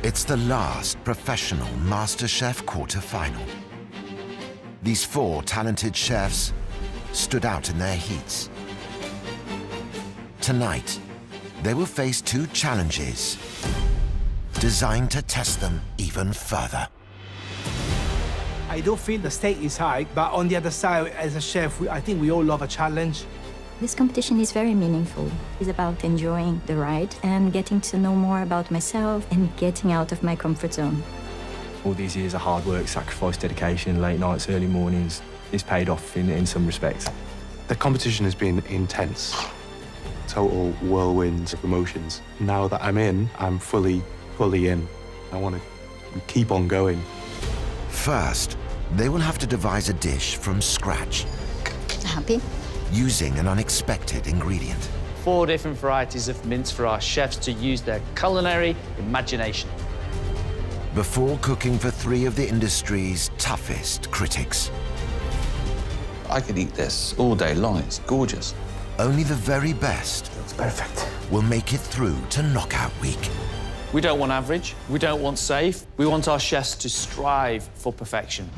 It's the last professional MasterChef quarter-final. These 4 talented chefs stood out in their heats. Tonight, they will face 2 challenges designed to test them even further. I do feel the stake is high, but on the other side, as a chef, I think we all love a challenge. This competition is very meaningful. It's about enjoying the ride and getting to know more about myself and getting out of my comfort zone. All these years of hard work, sacrifice, dedication, late nights, early mornings, is paid off in some respects. The competition has been intense. Total whirlwind of emotions. Now that I'm in, I'm fully in. I want to keep on going. First, they will have to devise a dish from scratch. Happy? Using an unexpected ingredient. 4 different varieties of mince for our chefs to use their culinary imagination. Before cooking for 3 of the industry's toughest critics. I could eat this all day long. It's gorgeous. Only the very best It's perfect. will make it through to knockout week. We don't want average, we don't want safe, we want our chefs to strive for perfection.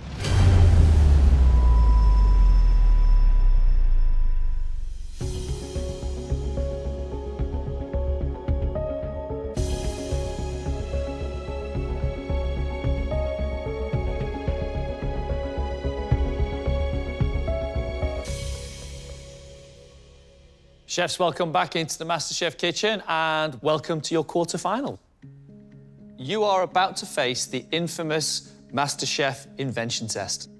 Chefs, welcome back into the MasterChef kitchen and welcome to your quarter-final. You are about to face the infamous MasterChef invention test.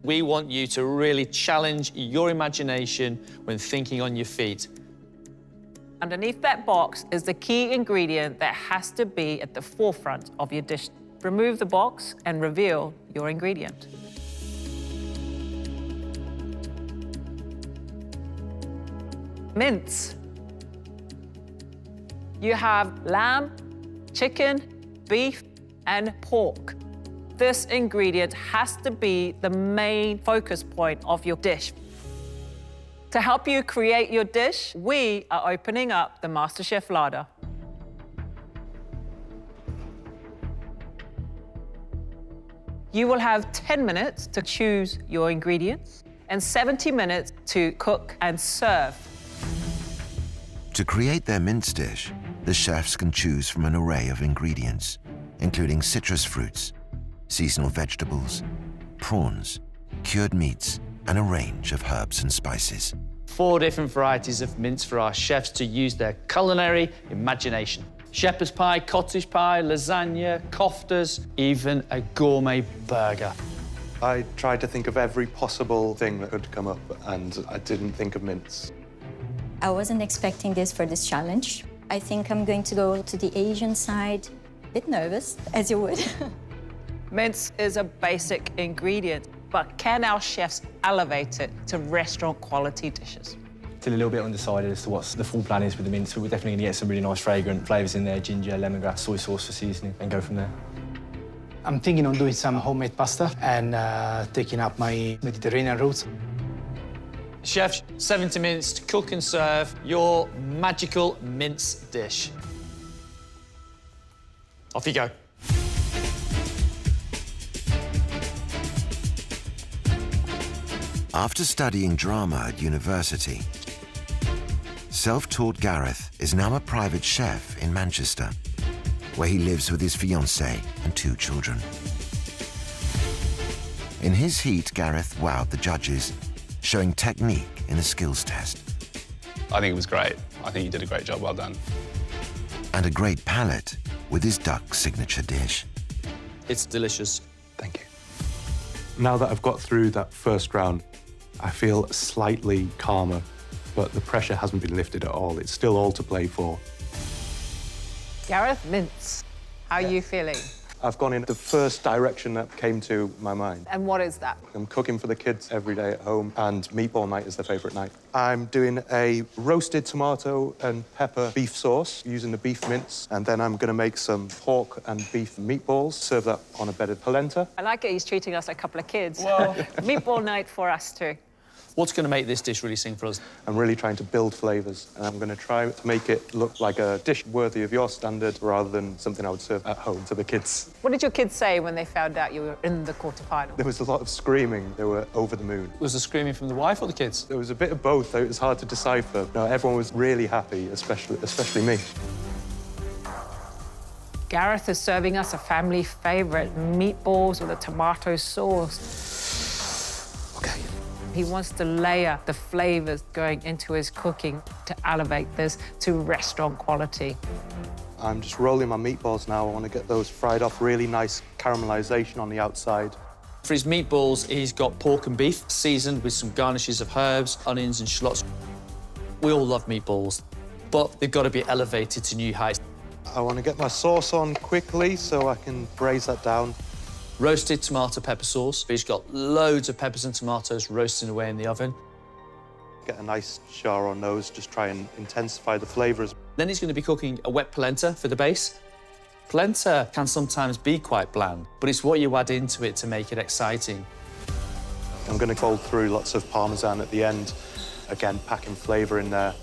We want you to really challenge your imagination when thinking on your feet. Underneath that box is the key ingredient that has to be at the forefront of your dish. Remove the box and reveal your ingredient. Mince. You have lamb, chicken, beef, and pork. This ingredient has to be the main focus point of your dish. To help you create your dish, we are opening up the MasterChef larder. You will have 10 minutes to choose your ingredients and 70 minutes to cook and serve. To create their mince dish, the chefs can choose from an array of ingredients, including citrus fruits, seasonal vegetables, prawns, cured meats, and a range of herbs and spices. 4 different varieties of mince for our chefs to use their culinary imagination. Shepherd's pie, cottage pie, lasagna, koftas, even a gourmet burger. I tried to think of every possible thing that could come up, and I didn't think of mince. I wasn't expecting this for this challenge. I think I'm going to go to the Asian side. A bit nervous, as you would. Mince is a basic ingredient, but can our chefs elevate it to restaurant-quality dishes? Still a little bit undecided as to what the full plan is with the mince, but we're definitely going to get some really nice fragrant flavours in there, ginger, lemongrass, soy sauce for seasoning, and go from there. I'm thinking on doing some homemade pasta and taking up my Mediterranean roots. Chefs, 70 minutes to cook and serve your magical mince dish. Off you go. After studying drama at university, self-taught Gareth is now a private chef in Manchester, where he lives with his fiancée and 2 children. In his heat, Gareth wowed the judges, showing technique in the skills test. I think it was great. I think you did a great job, well done. And a great palate with his duck signature dish. It's delicious. Thank you. Now that I've got through that first round, I feel slightly calmer, but the pressure hasn't been lifted at all. It's still all to play for. Gareth, mince. How are you feeling? I've gone in the first direction that came to my mind. And what is that? I'm cooking for the kids every day at home, and meatball night is their favourite night. I'm doing a roasted tomato and pepper beef sauce using the beef mince, and then I'm going to make some pork and beef meatballs, serve that on a bed of polenta. I like it he's treating us like a couple of kids. Well. Meatball night for us too. What's going to make this dish really sing for us? I'm really trying to build flavours, and I'm going to try to make it look like a dish worthy of your standard rather than something I would serve at home to the kids. What did your kids say when they found out you were in the quarterfinal? There was a lot of screaming. They were over the moon. Was the screaming from the wife or the kids? There was a bit of both, though. It was hard to decipher. No, everyone was really happy, especially me. Gareth is serving us a family favourite, meatballs with a tomato sauce. OK. He wants to layer the flavours going into his cooking to elevate this to restaurant quality. I'm just rolling my meatballs now. I want to get those fried off, really nice caramelisation on the outside. For his meatballs, he's got pork and beef, seasoned with some garnishes of herbs, onions and shallots. We all love meatballs, but they've got to be elevated to new heights. I want to get my sauce on quickly so I can braise that down. Roasted tomato pepper sauce. He's got loads of peppers and tomatoes roasting away in the oven. Get a nice char on those, just try and intensify the flavours. Then he's going to be cooking a wet polenta for the base. Polenta can sometimes be quite bland, but it's what you add into it to make it exciting. I'm going to fold through lots of Parmesan at the end, again, packing flavour in there.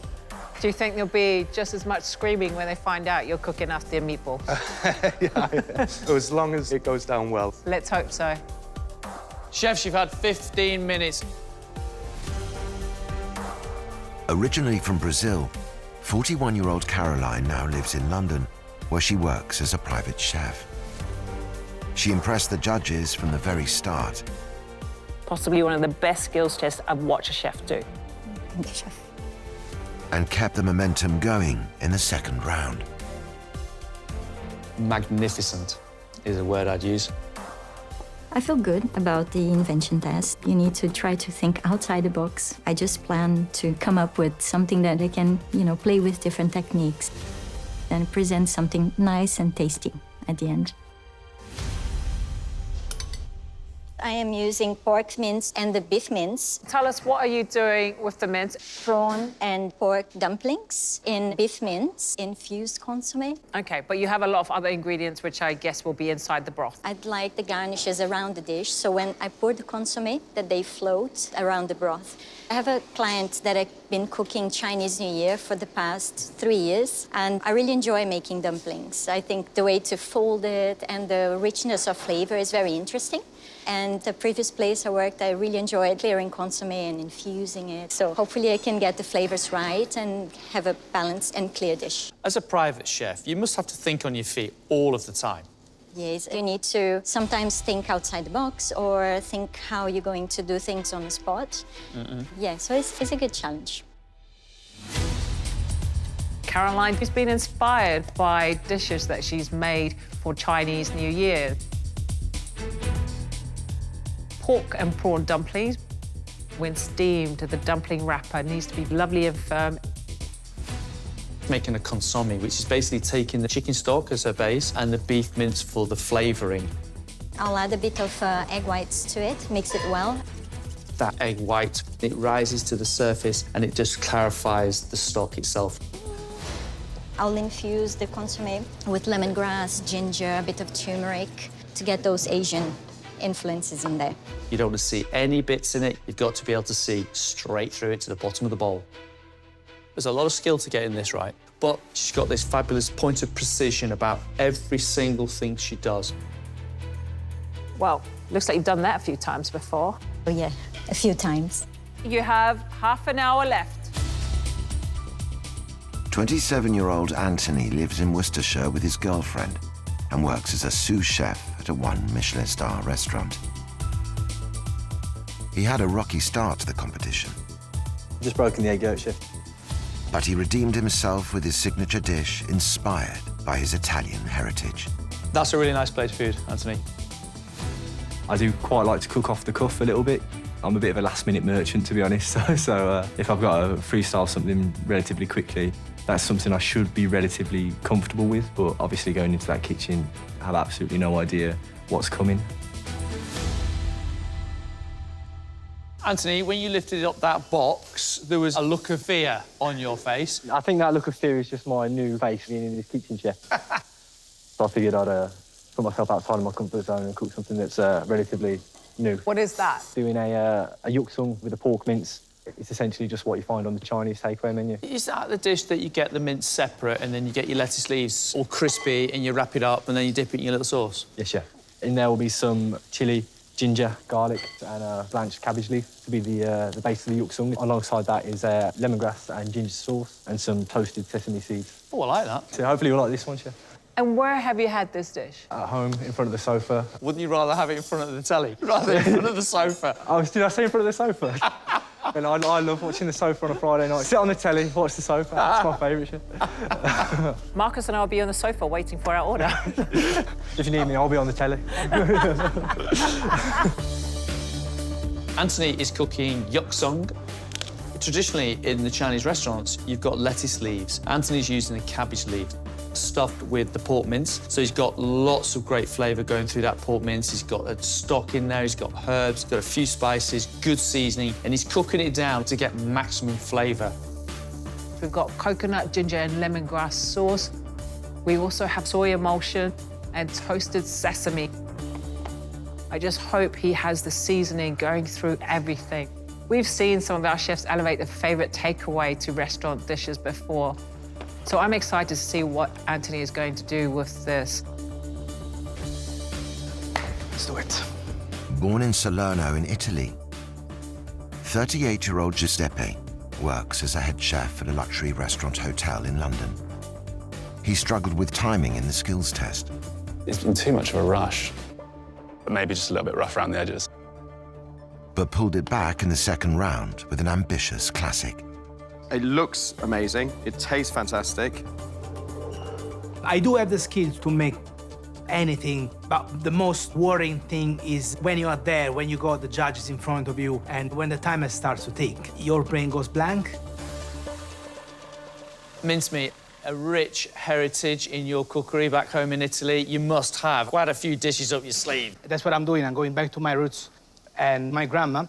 Do you think there'll be just as much screaming when they find out you're cooking us their meatballs? Yeah, as long as it goes down well. Let's hope so. Chefs, you've had 15 minutes. Originally from Brazil, 41-year-old Caroline now lives in London, where she works as a private chef. She impressed the judges from the very start. Possibly one of the best skills tests I've watched a chef do. Thank you, chef. And kept the momentum going in the second round. Magnificent is a word I'd use. I feel good about the invention test. You need to try to think outside the box. I just plan to come up with something that I can, play with different techniques and present something nice and tasty at the end. I am using pork mince and the beef mince. Tell us, what are you doing with the mince? Prawn and pork dumplings in beef mince, infused consommé. OK, but you have a lot of other ingredients which I guess will be inside the broth. I'd like the garnishes around the dish, so when I pour the consommé, that they float around the broth. I have a client that I've been cooking Chinese New Year for the past 3 years, and I really enjoy making dumplings. I think the way to fold it and the richness of flavor is very interesting. And the previous place I worked, I really enjoyed layering consommé and infusing it. So hopefully I can get the flavors right and have a balanced and clear dish. As a private chef, you must have to think on your feet all of the time. Yes, you need to sometimes think outside the box or think how you're going to do things on the spot. Yeah, so it's a good challenge. Caroline has been inspired by dishes that she's made for Chinese New Year. Pork and prawn dumplings. When steamed, the dumpling wrapper needs to be lovely and firm. Making a consommé, which is basically taking the chicken stock as a base and the beef mince for the flavouring. I'll add a bit of egg whites to it, mix it well. That egg white, it rises to the surface and it just clarifies the stock itself. I'll infuse the consommé with lemongrass, ginger, a bit of turmeric to get those Asian influences in there. You don't want to see any bits in it. You've got to be able to see straight through it to the bottom of the bowl. There's a lot of skill to getting this right, but she's got this fabulous point of precision about every single thing she does. Well, looks like you've done that a few times before. Oh, yeah, a few times. You have half an hour left. 27-year-old Anthony lives in Worcestershire with his girlfriend and works as a sous chef at a 1 Michelin star restaurant. He had a rocky start to the competition. Just broken the egg yolk, chef. But he redeemed himself with his signature dish inspired by his Italian heritage. That's a really nice plate of food, Anthony. I do quite like to cook off the cuff a little bit. I'm a bit of a last-minute merchant, to be honest. So if I've got to freestyle something relatively quickly, that's something I should be relatively comfortable with. But obviously going into that kitchen, I have absolutely no idea what's coming. Anthony, when you lifted up that box, there was a look of fear on your face. I think that look of fear is just my new face being in this kitchen, chef. So I figured I'd put myself outside of my comfort zone and cook something that's relatively new. What is that? Doing a yuk sung with a pork mince. It's essentially just what you find on the Chinese takeaway menu. Is that the dish that you get the mince separate and then you get your lettuce leaves all crispy and you wrap it up and then you dip it in your little sauce? Yes, chef. In there will be some chilli, ginger, garlic and blanched cabbage leaf to be the base of the yuk sung. Alongside that is lemongrass and ginger sauce and some toasted sesame seeds. Oh, I like that. So hopefully you'll like this one, chef. And where have you had this dish? At home, in front of the sofa. Wouldn't you rather have it in front of the telly rather than in front of the sofa? Oh, did I say in front of the sofa? And I love watching the sofa on a Friday night. Sit on the telly, watch the sofa. That's my favourite, chef. Marcus and I will be on the sofa waiting for our order. If you need me, I'll be on the telly. Anthony is cooking yuk sung. Traditionally, in the Chinese restaurants, you've got lettuce leaves. Anthony's using a cabbage leaf stuffed with the pork mince. So he's got lots of great flavour going through that pork mince. He's got a stock in there, he's got herbs, he's got a few spices, good seasoning, and he's cooking it down to get maximum flavour. We've got coconut, ginger and lemongrass sauce. We also have soy emulsion and toasted sesame. I just hope he has the seasoning going through everything. We've seen some of our chefs elevate their favourite takeaway to restaurant dishes before. So I'm excited to see what Anthony is going to do with this. Let's do it. Born in Salerno in Italy, 38-year-old Giuseppe works as a head chef at a luxury restaurant hotel in London. He struggled with timing in the skills test. It's been too much of a rush, but maybe just a little bit rough around the edges. But pulled it back in the second round with an ambitious classic. It looks amazing. It tastes fantastic. I do have the skills to make anything, but the most worrying thing is when you are there, when you got the judges in front of you, and when the timer starts to tick, your brain goes blank. Mincemeat, a rich heritage in your cookery back home in Italy. You must have quite a few dishes up your sleeve. That's what I'm doing. I'm going back to my roots and my grandma,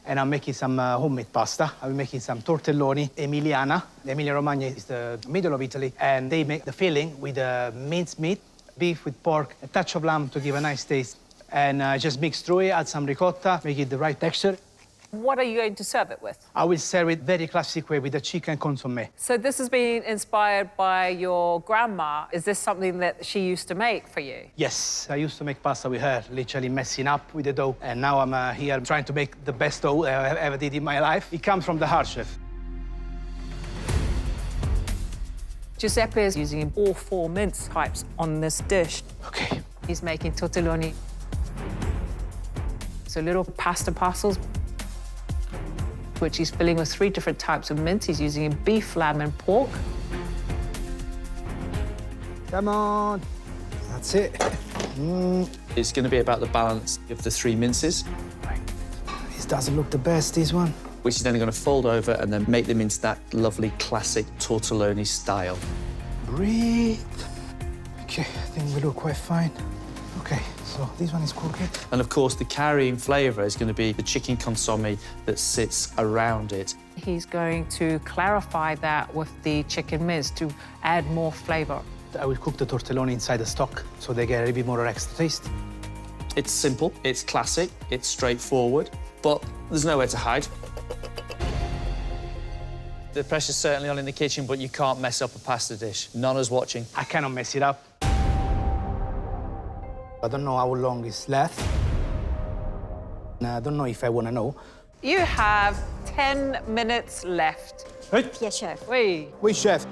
and I'm making some homemade pasta. I'm making some tortelloni Emiliana. Emilia-Romagna is the middle of Italy, and they make the filling with minced meat, beef with pork, a touch of lamb to give a nice taste. And just mix through it, add some ricotta, make it the right texture. What are you going to serve it with? I will serve it very classic way with the chicken consommé. So this has been inspired by your grandma. Is this something that she used to make for you? Yes, I used to make pasta with her, literally messing up with the dough. And now I'm here trying to make the best dough I ever did in my life. It comes from the heart, chef. Giuseppe is using all 4 mince types on this dish. Okay. He's making tortelloni. So little pasta parcels, which he's filling with 3 different types of mince. He's using beef, lamb, and pork. Come on. That's it. It's going to be about the balance of the 3 minces, This doesn't look the best, this one. which is then going to fold over and then make them into that lovely classic tortelloni style. Breathe. Okay, I think we look quite fine. Okay, so this one is cooking. And of course, the carrying flavour is going to be the chicken consommé that sits around it. He's going to clarify that with the chicken mince to add more flavour. I will cook the tortelloni inside the stock so they get a little bit more extra taste. It's simple, it's classic, it's straightforward, but there's nowhere to hide. The pressure's certainly on in the kitchen, but you can't mess up a pasta dish. Nonna's watching. I cannot mess it up. I don't know how long is left. I don't know if I want to know. You have 10 minutes left. Yes, chef. Oui. Oui, chef.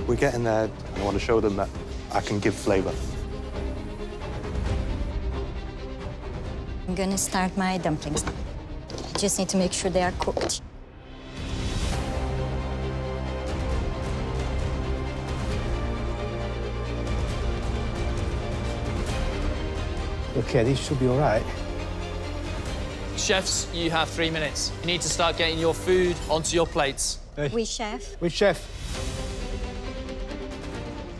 We're getting there, and I want to show them that I can give flavour. I'm gonna start my dumplings. Just need to make sure they are cooked. Okay, this should be all right. Chefs, you have 3 minutes. You need to start getting your food onto your plates. Oui, chef. Oui, chef.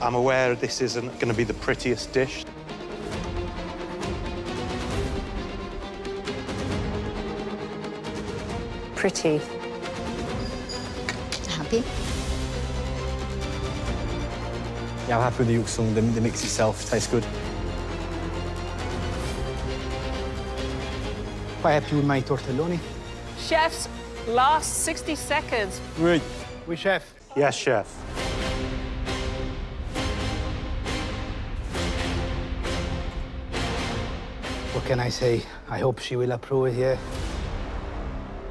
I'm aware this isn't going to be the prettiest dish. Pretty. Happy? Yeah, I'm happy with the yuk sung. The mix itself tastes good. quite happy with my tortelloni. Chef's last 60 seconds. Oui, chef. Yes, chef. What can I say? I hope she will approve it, yeah.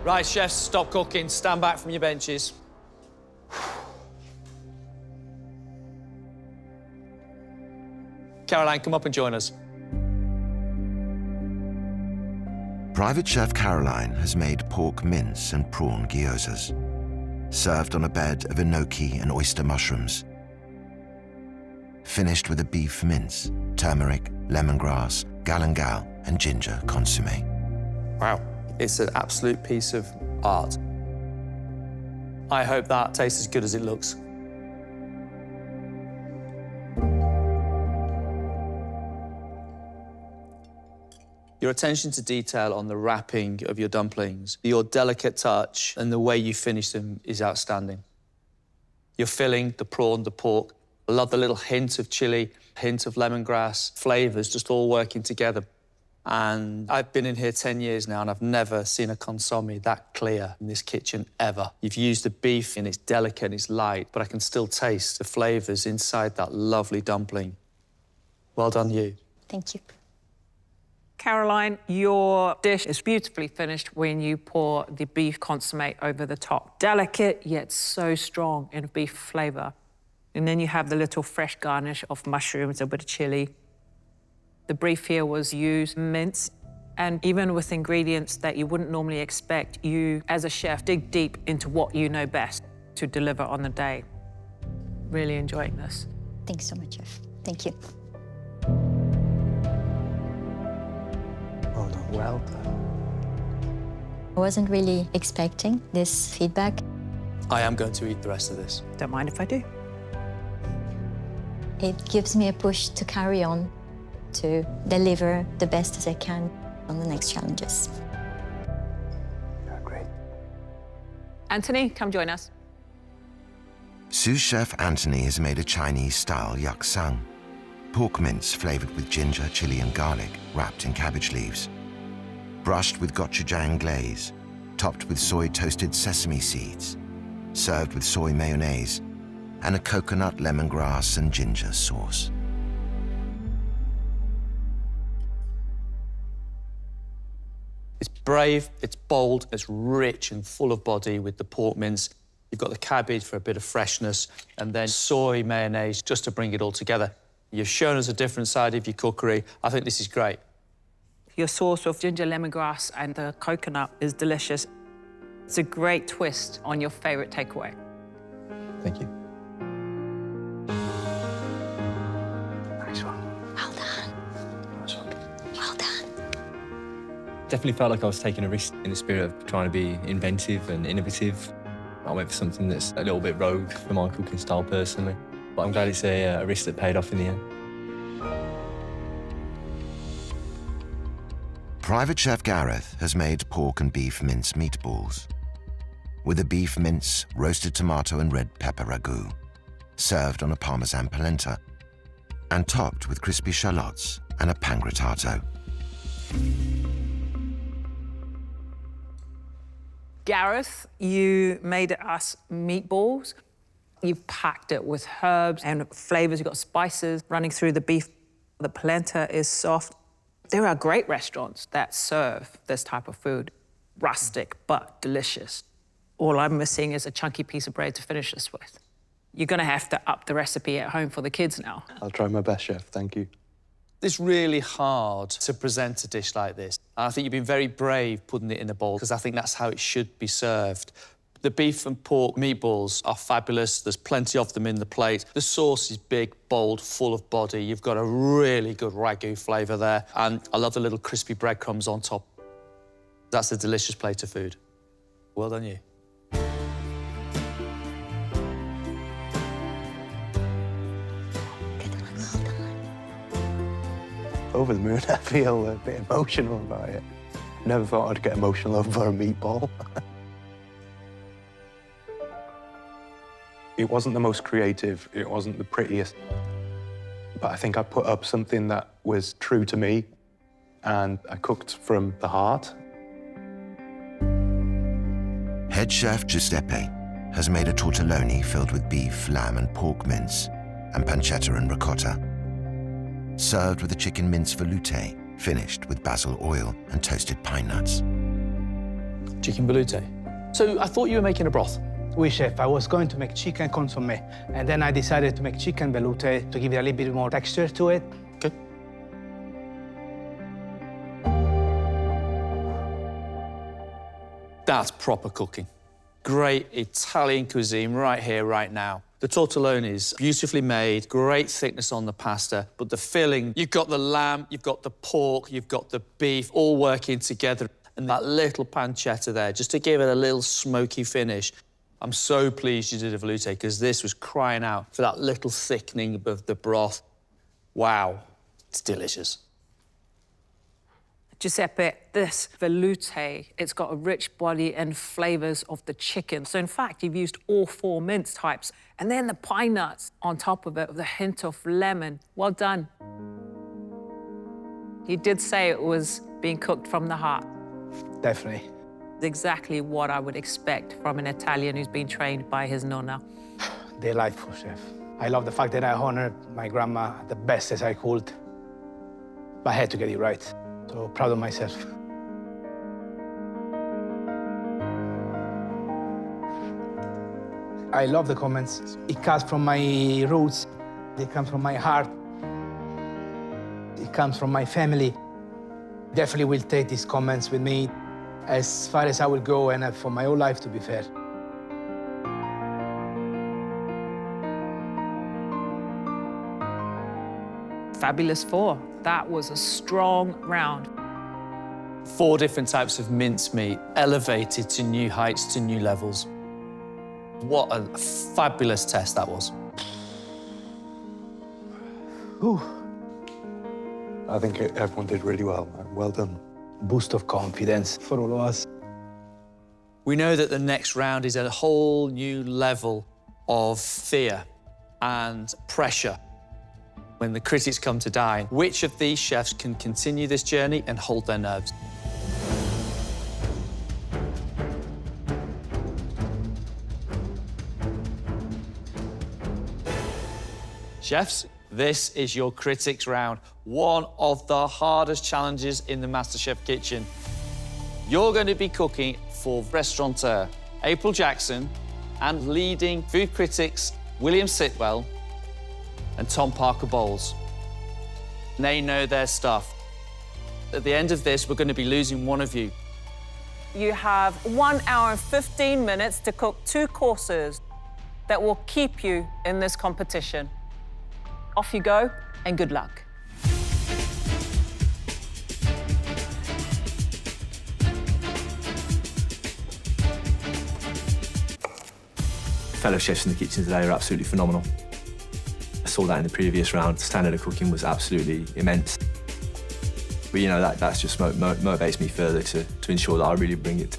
Right, chefs, stop cooking. Stand back from your benches. Caroline, come up and join us. Private Chef Caroline has made pork mince and prawn gyozas, served on a bed of enoki and oyster mushrooms, finished with a beef mince, turmeric, lemongrass, galangal, and ginger consommé. Wow, it's an absolute piece of art. I hope that tastes as good as it looks. Your attention to detail on the wrapping of your dumplings, your delicate touch, and the way you finish them is outstanding. Your filling, the prawn, the pork, I love the little hint of chili, hint of lemongrass, flavours just all working together. And I've been in here 10 years now, and I've never seen a consommé that clear in this kitchen, ever. You've used the beef, and it's delicate and it's light, but I can still taste the flavours inside that lovely dumpling. Well done, you. Thank you. Caroline, your dish is beautifully finished when you pour the beef consommé over the top. Delicate, yet so strong in beef flavour. And then you have the little fresh garnish of mushrooms, a bit of chili. The beef here was used mince, and even with ingredients that you wouldn't normally expect, you, as a chef, dig deep into what you know best to deliver on the day. Really enjoying this. Thanks so much, chef. Thank you. Well done. Well done. I wasn't really expecting this feedback. I am going to eat the rest of this. Don't mind if I do. It gives me a push to carry on, to deliver the best as I can on the next challenges. Yeah, great. Anthony, come join us. Sous chef Anthony has made a Chinese-style yak sang, pork mince flavoured with ginger, chili and garlic, wrapped in cabbage leaves, brushed with gochujang glaze, topped with soy-toasted sesame seeds, served with soy mayonnaise, and a coconut lemongrass and ginger sauce. It's brave, it's bold, it's rich and full of body with the pork mince. You've got the cabbage for a bit of freshness, and then soy mayonnaise just to bring it all together. You've shown us a different side of your cookery. I think this is great. Your sauce with ginger lemongrass and the coconut is delicious. It's a great twist on your favourite takeaway. Thank you. Nice one. Well done. Nice one. Well done. Definitely felt like I was taking a risk in the spirit of trying to be inventive and innovative. I went for something that's a little bit rogue for my cooking style personally, but I'm glad it's a risk that paid off in the end. Private Chef Gareth has made pork and beef mince meatballs, with a beef mince, roasted tomato and red pepper ragu, served on a Parmesan polenta, and topped with crispy shallots and a pangrattato. Gareth, you made us meatballs. You've packed it with herbs and flavours. You've got spices running through the beef. The polenta is soft. There are great restaurants that serve this type of food. Rustic, but delicious. All I'm missing is a chunky piece of bread to finish this with. You're gonna have to up the recipe at home for the kids now. I'll try my best, chef. Thank you. It's really hard to present a dish like this. And I think you've been very brave putting it in a bowl, because I think that's how it should be served. The beef and pork meatballs are fabulous. There's plenty of them in the plate. The sauce is big, bold, full of body. You've got a really good ragu flavour there. And I love the little crispy breadcrumbs on top. That's a delicious plate of food. Well done, you. Over the moon, I feel a bit emotional about it. Never thought I'd get emotional over a meatball. It wasn't the most creative, it wasn't the prettiest, but I think I put up something that was true to me, and I cooked from the heart. Head chef Giuseppe has made a tortelloni filled with beef, lamb and pork mince, and pancetta and ricotta. Served with a chicken mince veloute, finished with basil oil and toasted pine nuts. Chicken veloute. So I thought you were making a broth. Oui, chef. I was going to make chicken consommé, and then I decided to make chicken veloute to give it a little bit more texture to it. Okay. That's proper cooking. Great Italian cuisine right here, right now. The tortelloni is beautifully made, great thickness on the pasta, but the filling, you've got the lamb, you've got the pork, you've got the beef, all working together. And that little pancetta there, just to give it a little smoky finish. I'm so pleased you did a veloute, because this was crying out for that little thickening of the broth. Wow, it's delicious. Giuseppe, this veloute, it's got a rich body and flavours of the chicken. So in fact, you've used all 4 mince types. And then the pine nuts on top of it with a hint of lemon. Well done. He did say it was being cooked from the heart. Definitely. Exactly what I would expect from an Italian who's been trained by his nonna. Delightful, chef. I love the fact that I honored my grandma the best as I could. But I had to get it right. So proud of myself. I love the comments. It comes from my roots. It comes from my heart. It comes from my family. Definitely will take these comments with me as far as I will go and for my whole life, to be fair. Fabulous 4. That was a strong round. 4 different types of mincemeat, elevated to new heights, to new levels. What a fabulous test that was. Ooh. I think everyone did really well. Well done. Boost of confidence for all of us. We know that the next round is a whole new level of fear and pressure. When the critics come to dine, which of these chefs can continue this journey and hold their nerves? Chefs, this is your critics round, one of the hardest challenges in the MasterChef kitchen. You're going to be cooking for restaurateur April Jackson and leading food critics William Sitwell and Tom Parker Bowles. They know their stuff. At the end of this, we're going to be losing one of you. You have 1 hour and 15 minutes to cook 2 courses that will keep you in this competition. Off you go, and good luck. Fellow chefs in the kitchen today are absolutely phenomenal. I saw that in the previous round. The standard of cooking was absolutely immense. But you know, that's just motivates me further to ensure that I really bring it.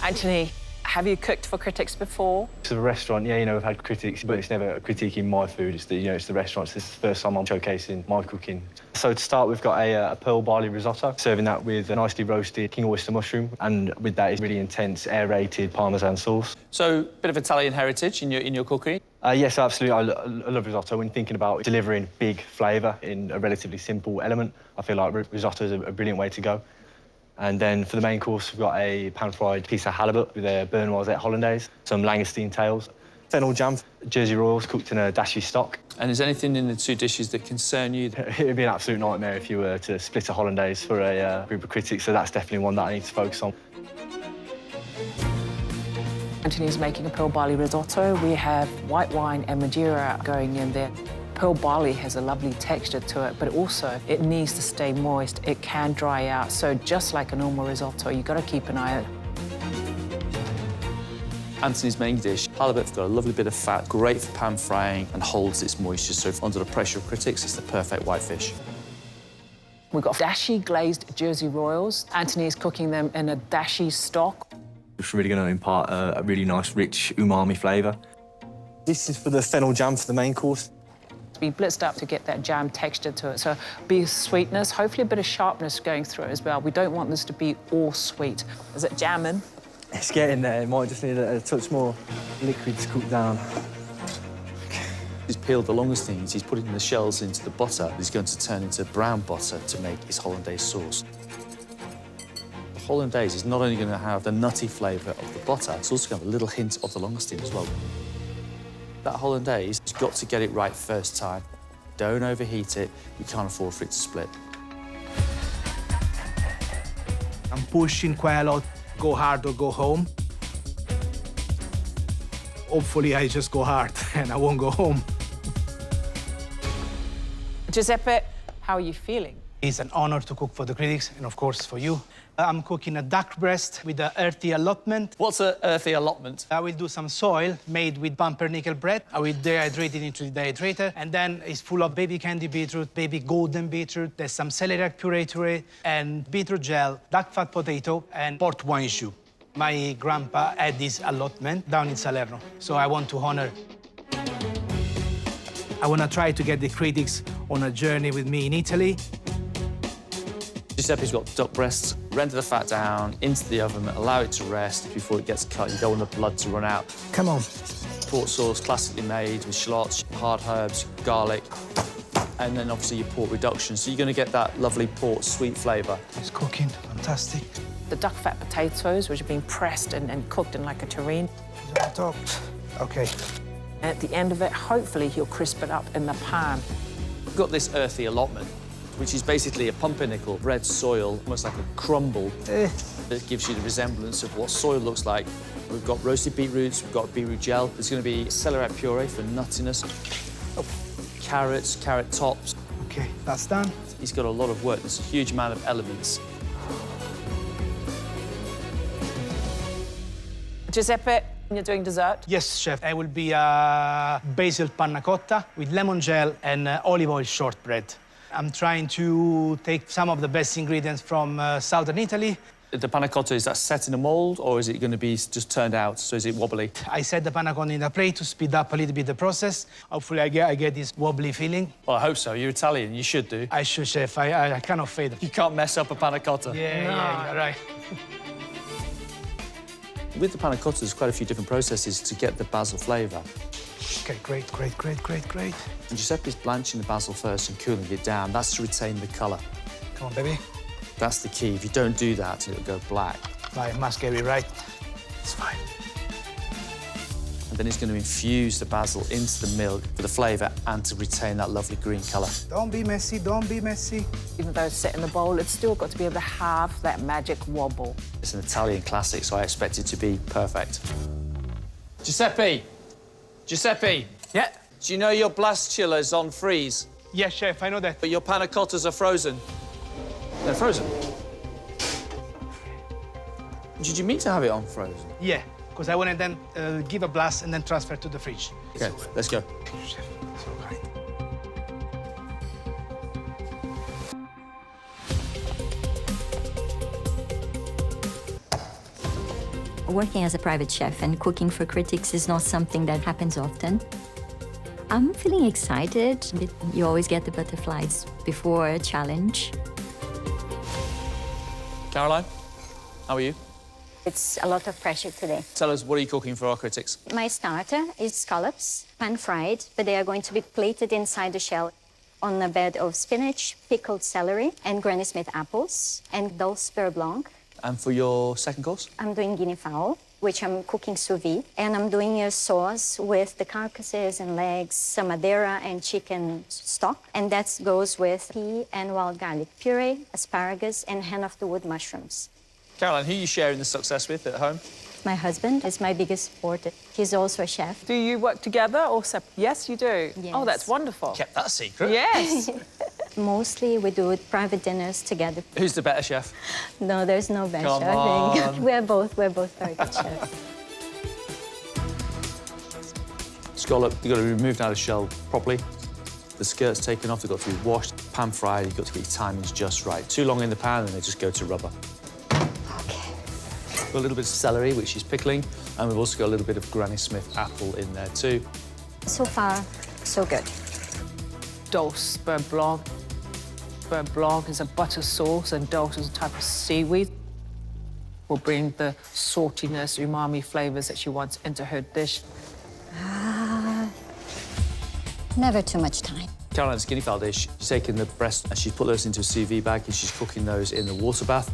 Anthony, have you cooked for critics before? It's a restaurant, yeah, you know, I've had critics, but it's never a critiquing my food. It's the restaurants. This is the first time I'm showcasing my cooking. So to start, we've got a pearl barley risotto, serving that with a nicely roasted king oyster mushroom, and with that is really intense aerated Parmesan sauce. So, bit of Italian heritage in your cooking? Yes, absolutely. I love risotto. When thinking about delivering big flavour in a relatively simple element, I feel like risotto is a brilliant way to go. And then for the main course, we've got a pan-fried piece of halibut with a burn noisette hollandaise, some langoustine tails, fennel jam, Jersey Royals cooked in a dashi stock. And is there anything in the 2 dishes that concern you? It'd be an absolute nightmare if you were to split a hollandaise for a group of critics, so that's definitely one that I need to focus on. Anthony's making a pearl barley risotto. We have white wine and Madeira going in there. Pearl barley has a lovely texture to it, but also it needs to stay moist. It can dry out, so just like a normal risotto, you've got to keep an eye out. Anthony's main dish, halibut's got a lovely bit of fat, great for pan frying and holds its moisture, so under the pressure of critics, it's the perfect white fish. We've got dashi glazed Jersey Royals. Anthony is cooking them in a dashi stock. It's really going to impart a really nice, rich umami flavour. This is for the fennel jam for the main course. Be blitzed up to get that jam texture to it. So be sweetness, hopefully a bit of sharpness going through it as well. We don't want this to be all sweet. Is it jamming? It's getting there. It might just need a touch more liquid to cook down. He's peeled the langoustines, he's putting the shells into the butter. He's going to turn into brown butter to make his hollandaise sauce. The hollandaise is not only going to have the nutty flavour of the butter, it's also going to have a little hint of the langoustine as well. That hollandaise has got to get it right first time. Don't overheat it, you can't afford for it to split. I'm pushing quite a lot. Go hard or go home. Hopefully I just go hard and I won't go home. Giuseppe, how are you feeling? It's an honor to cook for the critics and, of course, for you. I'm cooking a duck breast with an earthy allotment. What's an earthy allotment? I will do some soil made with pumpernickel bread. I will dehydrate it into the dehydrator, and then it's full of baby candy beetroot, baby golden beetroot. There's some celiac puree to it, and beetroot gel, duck fat potato, and port wine jus. My grandpa had this allotment down in Salerno, so I want to honor. I want to try to get the critics on a journey with me in Italy. Giuseppe's got duck breasts. Render the fat down into the oven, allow it to rest before it gets cut. You don't want the blood to run out. Come on. Port sauce, classically made with shallots, hard herbs, garlic, and then obviously your port reduction. So you're going to get that lovely port sweet flavour. It's cooking, fantastic. The duck fat potatoes, which have been pressed and cooked in like a terrine. On top. Okay. At the end of it, hopefully he'll crisp it up in the pan. We've got this earthy allotment, which is basically a pumpernickel, red soil, almost like a crumble. That gives you the resemblance of what soil looks like. We've got roasted beetroots, we've got beetroot gel. There's going to be celery puree for nuttiness. Oh. Carrots, carrot tops. Okay, that's done. He's got a lot of work. There's a huge amount of elements. Giuseppe, you're doing dessert? Yes, chef. I will be basil panna cotta with lemon gel and olive oil shortbread. I'm trying to take some of the best ingredients from southern Italy. The panna cotta, is that set in a mould, or is it going to be just turned out? So is it wobbly? I set the panna cotta in a plate to speed up a little bit the process. Hopefully I get this wobbly feeling. Well, I hope so. You're Italian. You should do. I should, chef. I cannot fade it. You can't mess up a panna cotta. Yeah, you're right. With the panna cotta, there's quite a few different processes to get the basil flavour. Okay, great. And Giuseppe's blanching the basil first and cooling it down. That's to retain the colour. Come on, baby. That's the key. If you don't do that, it'll go black. I must get it right. It's fine. And then he's going to infuse the basil into the milk for the flavour and to retain that lovely green colour. Don't be messy, don't be messy. Even though it's set in the bowl, it's still got to be able to have that magic wobble. It's an Italian classic, so I expect it to be perfect. Giuseppe! Giuseppe! Yeah? Do you know your blast chiller's on freeze? Yes, chef, I know that. But your panna cottas are frozen. They're frozen? Did you mean to have it on frozen? Yeah, because I want to then give a blast and then transfer to the fridge. OK, let's go. Thank you, chef. It's all right. Working as a private chef and cooking for critics is not something that happens often. I'm feeling excited, but you always get the butterflies before a challenge. Caroline, how are you? It's a lot of pressure today. Tell us, what are you cooking for our critics? My starter is scallops, pan-fried, but they are going to be plated inside the shell on a bed of spinach, pickled celery, and Granny Smith apples, and dulse beurre blanc. And for your second course? I'm doing guinea fowl, which I'm cooking sous vide, and I'm doing a sauce with the carcasses and legs, some Madeira and chicken stock, and that goes with pea and wild garlic puree, asparagus, and hen of the wood mushrooms. Caroline, who are you sharing the success with at home? My husband is my biggest supporter. He's also a chef. Do you work together or separate? Yes, you do. Yes. Oh, that's wonderful. Kept that a secret. Yes. Mostly we do private dinners together. Who's the better chef? No, there's no better, Come I think. on. We're both very good chefs. Scallop, you've got to be removed out of the shell properly. The skirt's taken off, they've got to be washed. Pan fried, you've got to get your timings just right. Too long in the pan and they just go to rubber. Okay. Got a little bit of celery, which is pickling, and we've also got a little bit of Granny Smith apple in there too. So far, so good. Dulse beurre blanc. Beurre blanc is a butter sauce, and dulse is a type of seaweed. will bring the saltiness, umami flavours that she wants into her dish. Never too much time. Caroline's guinea fowl dish, she's taken the breast and she's put those into a sous vide bag and she's cooking those in the water bath.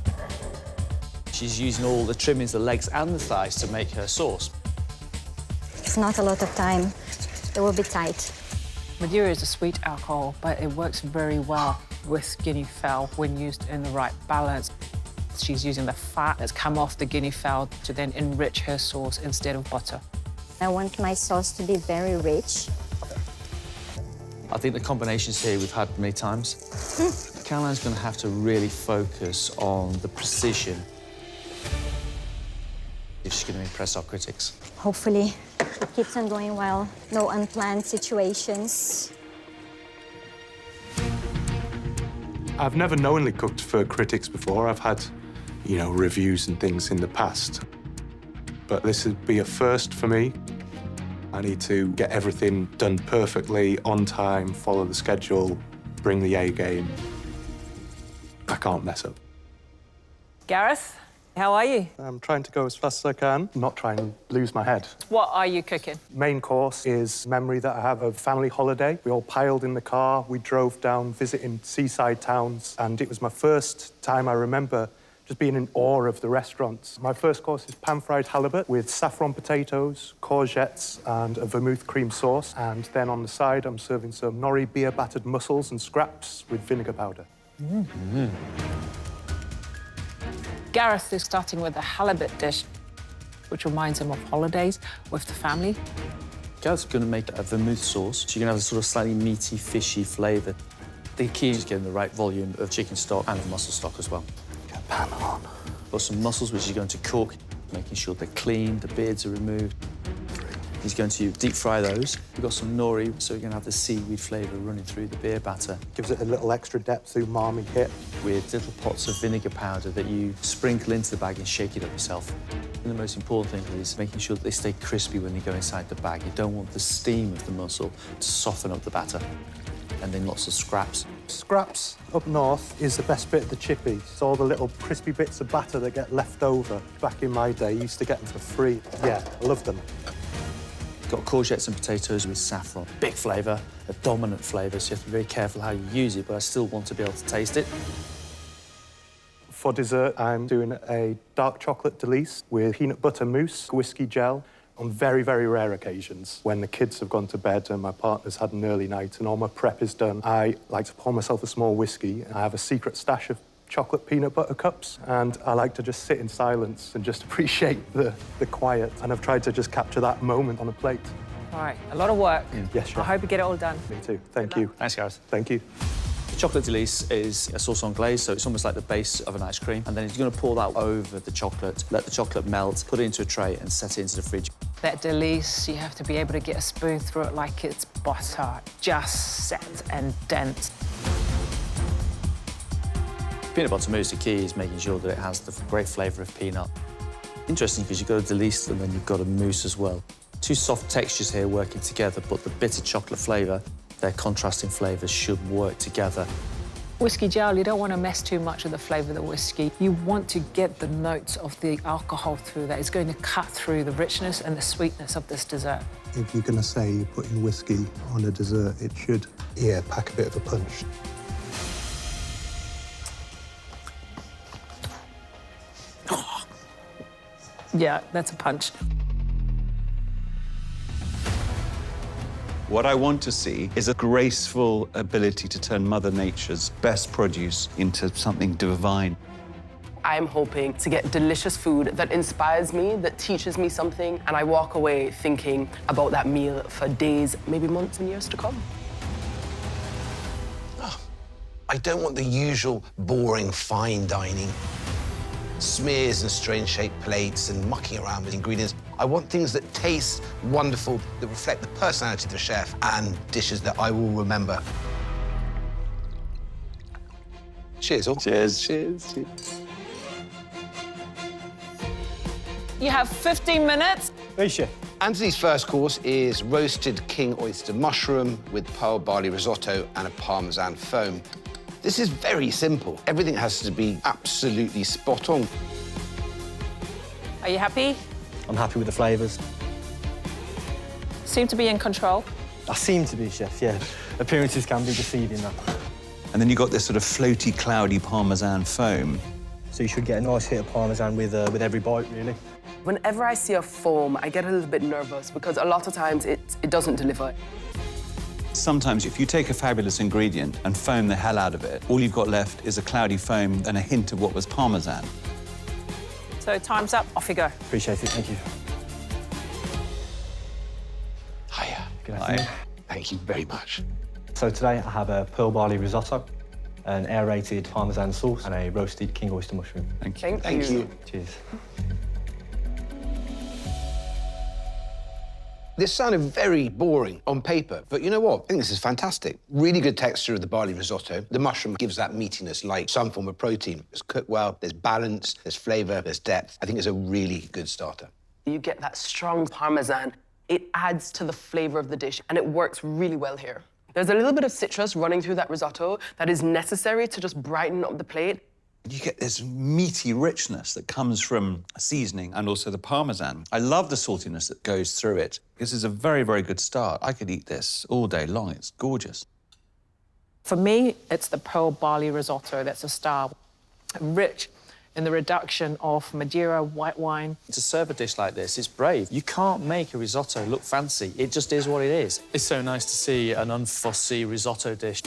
She's using all the trimmings, the legs and the thighs to make her sauce. It's not a lot of time. It will be tight. Madeira is a sweet alcohol, but it works very well with guinea fowl when used in the right balance. She's using the fat that's come off the guinea fowl to then enrich her sauce instead of butter. I want my sauce to be very rich. I think the combinations here we've had many times. Caroline's going to have to really focus on the precision if she's going to impress our critics. Hopefully, it keeps on going well. No unplanned situations. I've never knowingly cooked for critics before. I've had, you know, reviews and things in the past. But this would be a first for me. I need to get everything done perfectly, on time, follow the schedule, bring the A game. I can't mess up. Gareth, how are you? I'm trying to go as fast as I can, not try and lose my head. What are you cooking? Main course is memory that I have of family holiday. We all piled in the car, we drove down visiting seaside towns, and it was my first time I remember just being in awe of the restaurants. My first course is pan-fried halibut with saffron potatoes, courgettes, and a vermouth cream sauce. And then on the side, I'm serving some nori beer-battered mussels and scraps with vinegar powder. Gareth is starting with a halibut dish, which reminds him of holidays with the family. Gareth's going to make a vermouth sauce. So you're going to have a sort of slightly meaty, fishy flavour. The key is getting the right volume of chicken stock and of mussel stock as well. Pan on. Got some mussels which he's going to cook, making sure they're clean, the beards are removed. He's going to deep fry those. We've got some nori, so you're going to have the seaweed flavour running through the beer batter. Gives it a little extra depth, umami hit. With little pots of vinegar powder that you sprinkle into the bag and shake it up yourself. And the most important thing is making sure that they stay crispy when they go inside the bag. You don't want the steam of the mussel to soften up the batter. And then lots of scraps. Scraps up north is the best bit of the chippy. It's all the little crispy bits of batter that get left over. Back in my day, you used to get them for free. Yeah, I love them. Got courgettes and potatoes with saffron. Big flavour, a dominant flavour, so you have to be very careful how you use it, but I still want to be able to taste it. For dessert, I'm doing a dark chocolate delice with peanut butter mousse, whiskey gel. On very, very rare occasions, when the kids have gone to bed and my partner's had an early night and all my prep is done, I like to pour myself a small whiskey. I have a secret stash of chocolate peanut butter cups, and I like to just sit in silence and just appreciate the quiet. And I've tried to just capture that moment on a plate. All right, a lot of work. Yes, Chef. I hope you get it all done. Me too. Thank you. Thanks, Gareth. Thank you. The chocolate delice is a sauce on glaze, so it's almost like the base of an ice cream. And then you're going to pour that over the chocolate, let the chocolate melt, put it into a tray and set it into the fridge. That delice, you have to be able to get a spoon through it like it's butter, just set and dense. Peanut butter mousse, the key is making sure that it has the great flavour of peanut. Interesting, because you've got a delice and then you've got a mousse as well. Two soft textures here working together, but the bitter chocolate flavour, their contrasting flavours should work together. Whiskey gel, you don't want to mess too much with the flavour of the whiskey. You want to get the notes of the alcohol through that. It's going to cut through the richness and the sweetness of this dessert. If you're going to say you're putting whiskey on a dessert, it should, pack a bit of a punch. Yeah, that's a punch. What I want to see is a graceful ability to turn Mother Nature's best produce into something divine. I'm hoping to get delicious food that inspires me, that teaches me something, and I walk away thinking about that meal for days, maybe months and years to come. I don't want the usual boring fine dining. Smears and strange-shaped plates and mucking around with ingredients. I want things that taste wonderful, that reflect the personality of the chef, and dishes that I will remember. Cheers, all. Cheers. Cheers. You have 15 minutes. Hey, Chef. Anthony's first course is roasted king oyster mushroom with pearl barley risotto and a parmesan foam. This is very simple. Everything has to be absolutely spot on. Are you happy? I'm happy with the flavours. Seem to be in control. I seem to be, chef, yeah. Appearances can be deceiving, though. And then you've got this sort of floaty, cloudy Parmesan foam. So you should get a nice hit of Parmesan with every bite, really. Whenever I see a foam, I get a little bit nervous because a lot of times it doesn't deliver. Sometimes if you take a fabulous ingredient and foam the hell out of it, all you've got left is a cloudy foam and a hint of what was Parmesan. So time's up, off you go. Appreciate it, thank you. Hiya. Good afternoon. Thank you very much. So today I have a pearl barley risotto, an aerated Parmesan sauce, and a roasted king oyster mushroom. Thank you. Thank you. Cheers. This sounded very boring on paper, but you know what? I think this is fantastic. Really good texture of the barley risotto. The mushroom gives that meatiness like some form of protein. It's cooked well, there's balance, there's flavour, there's depth. I think it's a really good starter. You get that strong Parmesan. It adds to the flavour of the dish, and it works really well here. There's a little bit of citrus running through that risotto that is necessary to just brighten up the plate. You get this meaty richness that comes from seasoning and also the Parmesan. I love the saltiness that goes through it. This is a very, very good start. I could eat this all day long. It's gorgeous. For me, it's the pearl barley risotto that's a star. Rich in the reduction of Madeira, white wine. To serve a dish like this, it's brave. You can't make a risotto look fancy. It just is what it is. It's so nice to see an unfussy risotto dish.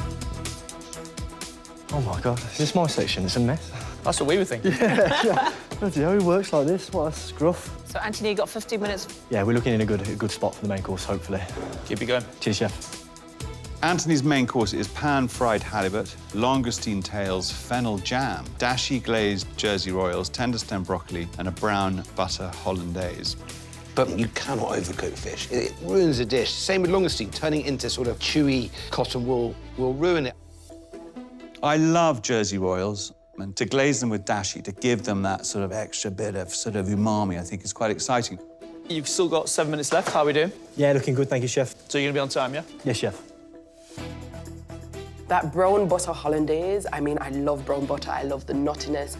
Oh, my God, is this my section? It's a mess. That's what we were thinking. Yeah. Bloody hell, it works like this. What a scruff. So, Anthony, you got 15 minutes. Yeah, we're looking in a good spot for the main course, hopefully. Keep it going. Cheers, chef. Anthony's main course is pan-fried halibut, langoustine tails, fennel jam, dashi glazed Jersey Royals, tender stem broccoli, and a brown butter hollandaise. But you cannot overcook fish. It ruins a dish. Same with langoustine. Turning it into sort of chewy cotton wool will ruin it. I love Jersey Royals, and to glaze them with dashi, to give them that sort of extra bit of sort of umami, I think is quite exciting. You've still got 7 minutes left. How are we doing? Yeah, looking good, thank you, chef. So you're going to be on time, yeah? Yes, chef. That brown butter hollandaise, I mean, I love brown butter. I love the nuttiness.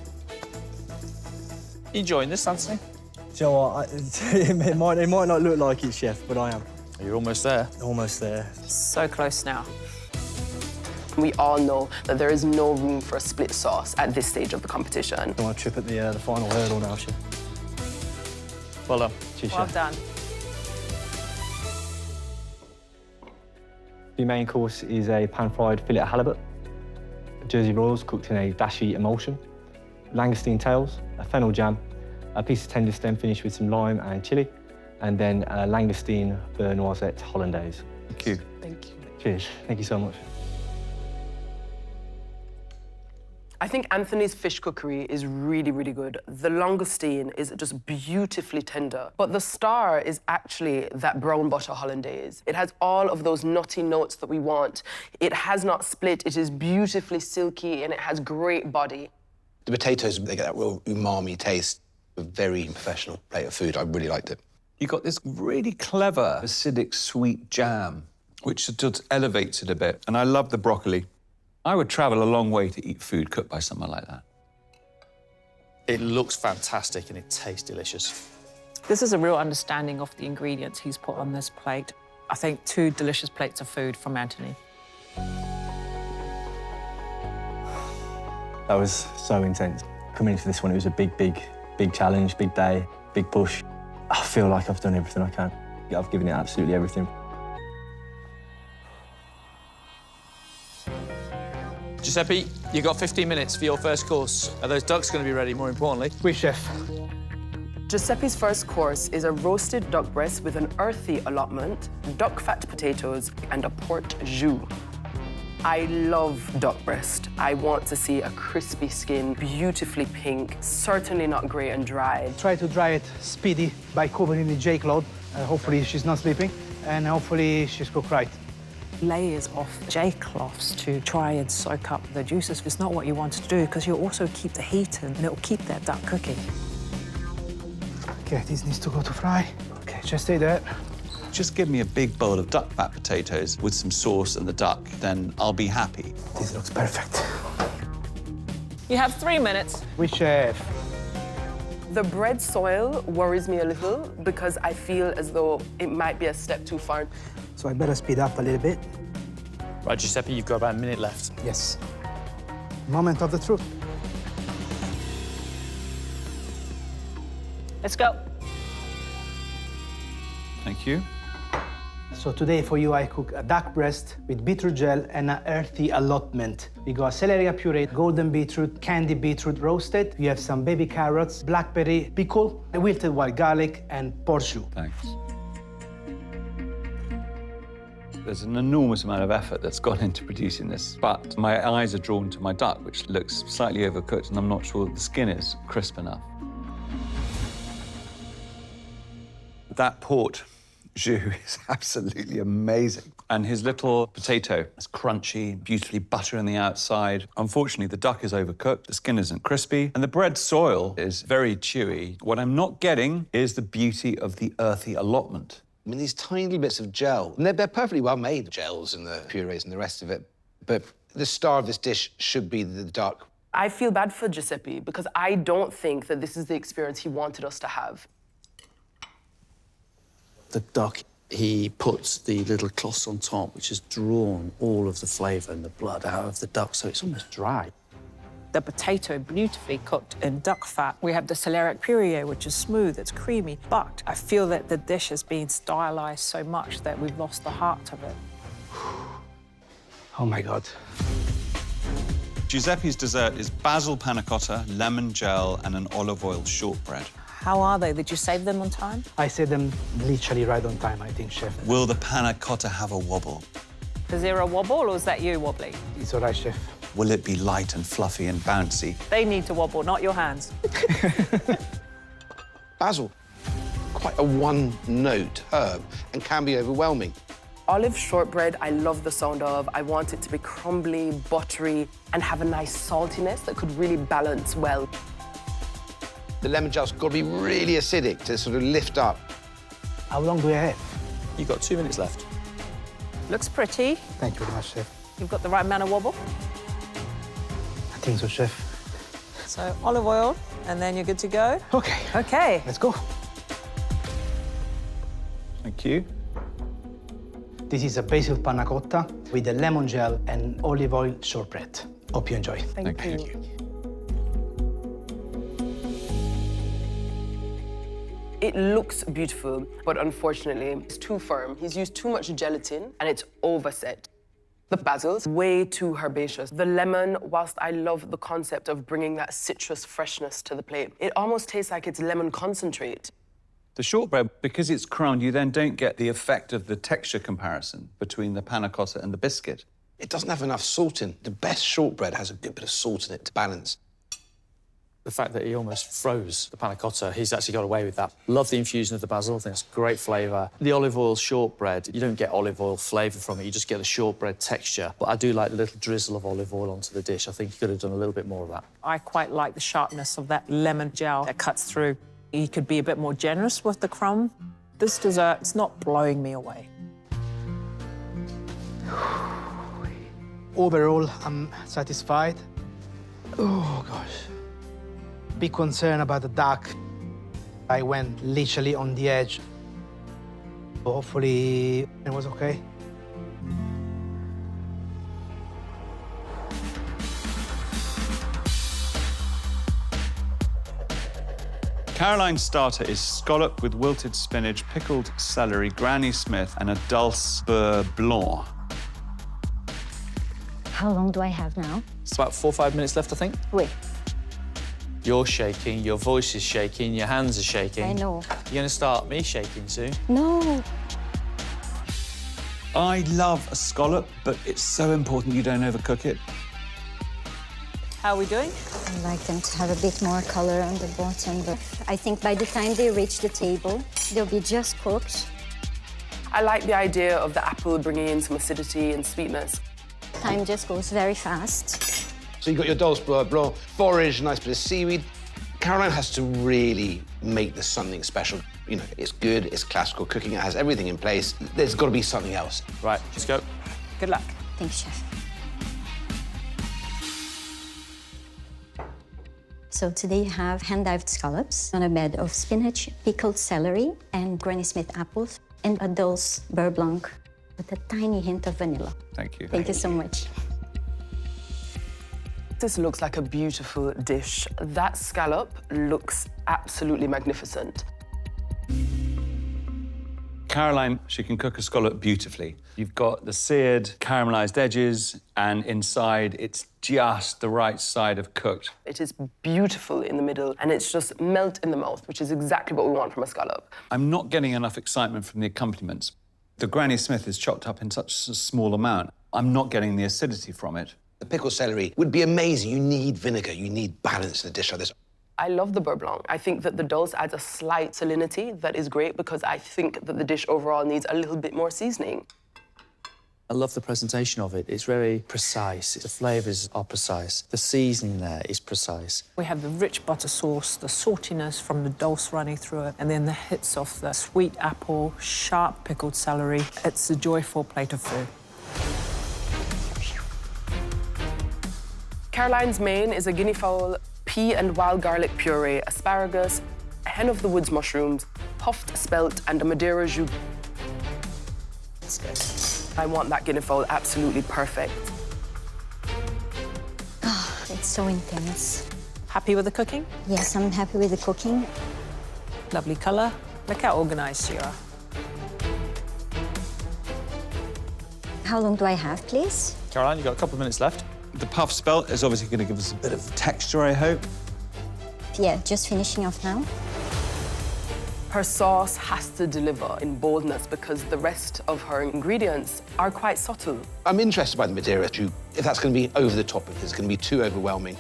You enjoying this, Anthony? Do you know what? It might not look like it, chef, but I am. You're almost there. Almost there. So close now. We all know that there is no room for a split sauce at this stage of the competition. I don't want to trip at the final hurdle now, chef. Well done. Cheers, Well chef. done. The main course is a pan-fried fillet halibut, Jersey Royals cooked in a dashi emulsion, langoustine tails, a fennel jam, a piece of tender stem finished with some lime and chilli, and then a langoustine beurre noisette hollandaise. Thank you. Thank you. Cheers. Thank you so much. I think Anthony's fish cookery is really, really good. The langoustine is just beautifully tender. But the star is actually that brown butter hollandaise. It has all of those nutty notes that we want. It has not split. It is beautifully silky and it has great body. The potatoes, they get that real umami taste. A very professional plate of food. I really liked it. You got this really clever acidic sweet jam, which just elevates it a bit. And I love the broccoli. I would travel a long way to eat food cooked by someone like that. It looks fantastic and it tastes delicious. This is a real understanding of the ingredients he's put on this plate. I think 2 delicious plates of food from Anthony. That was so intense. Coming into this one, it was a big challenge, big day, big push. I feel like I've done everything I can. I've given it absolutely everything. Giuseppe, you've got 15 minutes for your first course. Are those ducks going to be ready, more importantly? Oui, chef. Giuseppe's first course is a roasted duck breast with an earthy allotment, duck fat potatoes, and a port jus. I love duck breast. I want to see a crispy skin, beautifully pink, certainly not grey and dry. Try to dry it speedy by covering the J-cloth. Hopefully she's not sleeping, and hopefully she's cooked right. Layers of J-cloths to try and soak up the juices is not what you want to do, because you'll also keep the heat and it'll keep that duck cooking. Okay, this needs to go to fry. Okay, just stay there. Just give me a big bowl of duck fat potatoes with some sauce and the duck, then I'll be happy. This looks perfect. You have 3 minutes. Oui, chef. The bread soil worries me a little because I feel as though it might be a step too far. So I better speed up a little bit. Right, Giuseppe, you've got about a minute left. Yes. Moment of the truth. Let's go. Thank you. So today for you, I cook a duck breast with beetroot gel and an earthy allotment. We got celery puree, golden beetroot, candy beetroot roasted. We have some baby carrots, blackberry pickle, wilted white garlic, and porsche. Thanks. There's an enormous amount of effort that's gone into producing this, but my eyes are drawn to my duck, which looks slightly overcooked, and I'm not sure the skin is crisp enough. That port jus is absolutely amazing. And his little potato is crunchy, beautifully butter on the outside. Unfortunately, the duck is overcooked, the skin isn't crispy, and the bread soil is very chewy. What I'm not getting is the beauty of the earthy allotment. I mean, these tiny bits of gel, and they're perfectly well-made gels and the purees and the rest of it, but the star of this dish should be the duck. I feel bad for Giuseppe because I don't think that this is the experience he wanted us to have. The duck, he puts the little cloths on top, which has drawn all of the flavour and the blood out of the duck, so it's almost dry. The potato beautifully cooked in duck fat. We have the celery puree, which is smooth, it's creamy. But I feel that the dish is being stylized so much that we've lost the heart of it. Oh my God. Giuseppe's dessert is basil panna cotta, lemon gel, and an olive oil shortbread. How are they? Did you save them on time? I said them literally right on time, I think, chef. Will the panna cotta have a wobble? Is there a wobble or is that you wobbly? It's all right, chef. Will it be light and fluffy and bouncy? They need to wobble, not your hands. Basil, quite a one-note herb and can be overwhelming. Olive shortbread, I love the sound of. I want it to be crumbly, buttery, and have a nice saltiness that could really balance well. The lemon gel's got to be really acidic to sort of lift up. How long do I have? You've got 2 minutes left. Looks pretty. Thank you very much, chef. You've got the right amount of wobble. I think so, chef. So olive oil, and then you're good to go. Okay. Okay. Let's go. Thank you. This is a basil panna cotta with a lemon gel and olive oil shortbread. Hope you enjoy. Thank you. It looks beautiful, but unfortunately, it's too firm. He's used too much gelatin, and it's overset. The basil's way too herbaceous. The lemon, whilst I love the concept of bringing that citrus freshness to the plate, it almost tastes like it's lemon concentrate. The shortbread, because it's crumbed, you then don't get the effect of the texture comparison between the panna cotta and the biscuit. It doesn't have enough salt in. The best shortbread has a good bit of salt in it to balance. The fact that he almost froze the panna cotta, he's actually got away with that. Love the infusion of the basil, I think it's great flavour. The olive oil shortbread, you don't get olive oil flavour from it, you just get the shortbread texture. But I do like the little drizzle of olive oil onto the dish. I think you could have done a little bit more of that. I quite like the sharpness of that lemon gel that cuts through. He could be a bit more generous with the crumb. This dessert, it's not blowing me away. Overall, I'm satisfied. Oh, gosh. Big concern about the duck. I went literally on the edge. Hopefully, it was okay. Caroline's starter is scallop with wilted spinach, pickled celery, Granny Smith, and a dulce beurre blanc. How long do I have now? It's about 4 or 5 minutes left, I think. Wait. You're shaking, your voice is shaking, your hands are shaking. I know. You're going to start me shaking soon. No. I love a scallop, but it's so important you don't overcook it. How are we doing? I'd like them to have a bit more color on the bottom, but I think by the time they reach the table, they'll be just cooked. I like the idea of the apple bringing in some acidity and sweetness. Time just goes very fast. So you've got your dulce beurre blanc, forage, nice bit of seaweed. Caroline has to really make this something special. You know, it's good, it's classical cooking, it has everything in place. There's got to be something else. Right, let's go. Good luck. Thanks, chef. So today I have hand-dived scallops on a bed of spinach, pickled celery, and Granny Smith apples, and a dulse beurre blanc with a tiny hint of vanilla. Thank you. Thank you so much. This looks like a beautiful dish. That scallop looks absolutely magnificent. Caroline, she can cook a scallop beautifully. You've got the seared, caramelised edges, and inside it's just the right side of cooked. It is beautiful in the middle, and it's just melt in the mouth, which is exactly what we want from a scallop. I'm not getting enough excitement from the accompaniments. The Granny Smith is chopped up in such a small amount. I'm not getting the acidity from it. The pickled celery would be amazing. You need vinegar, you need balance in a dish like this. I love the beurre blanc. I think that the dulse adds a slight salinity that is great because I think that the dish overall needs a little bit more seasoning. I love the presentation of it. It's very precise. The flavours are precise. The seasoning there is precise. We have the rich butter sauce, the saltiness from the dulse running through it, and then the hits of the sweet apple, sharp pickled celery. It's a joyful plate of food. Caroline's main is a guinea fowl, pea and wild garlic puree, asparagus, hen of the woods mushrooms, puffed spelt, and a Madeira jus. It's good. I want that guinea fowl absolutely perfect. Oh, it's so intense. Happy with the cooking? Yes, I'm happy with the cooking. Lovely colour. Look how organised you are. How long do I have, please? Caroline, you've got a couple of minutes left. The puff spelt is obviously going to give us a bit of texture, I hope. Yeah, just finishing off now. Her sauce has to deliver in boldness because the rest of her ingredients are quite subtle. I'm interested by the Madeira jus. If that's going to be over the top, if it's going to be too overwhelming.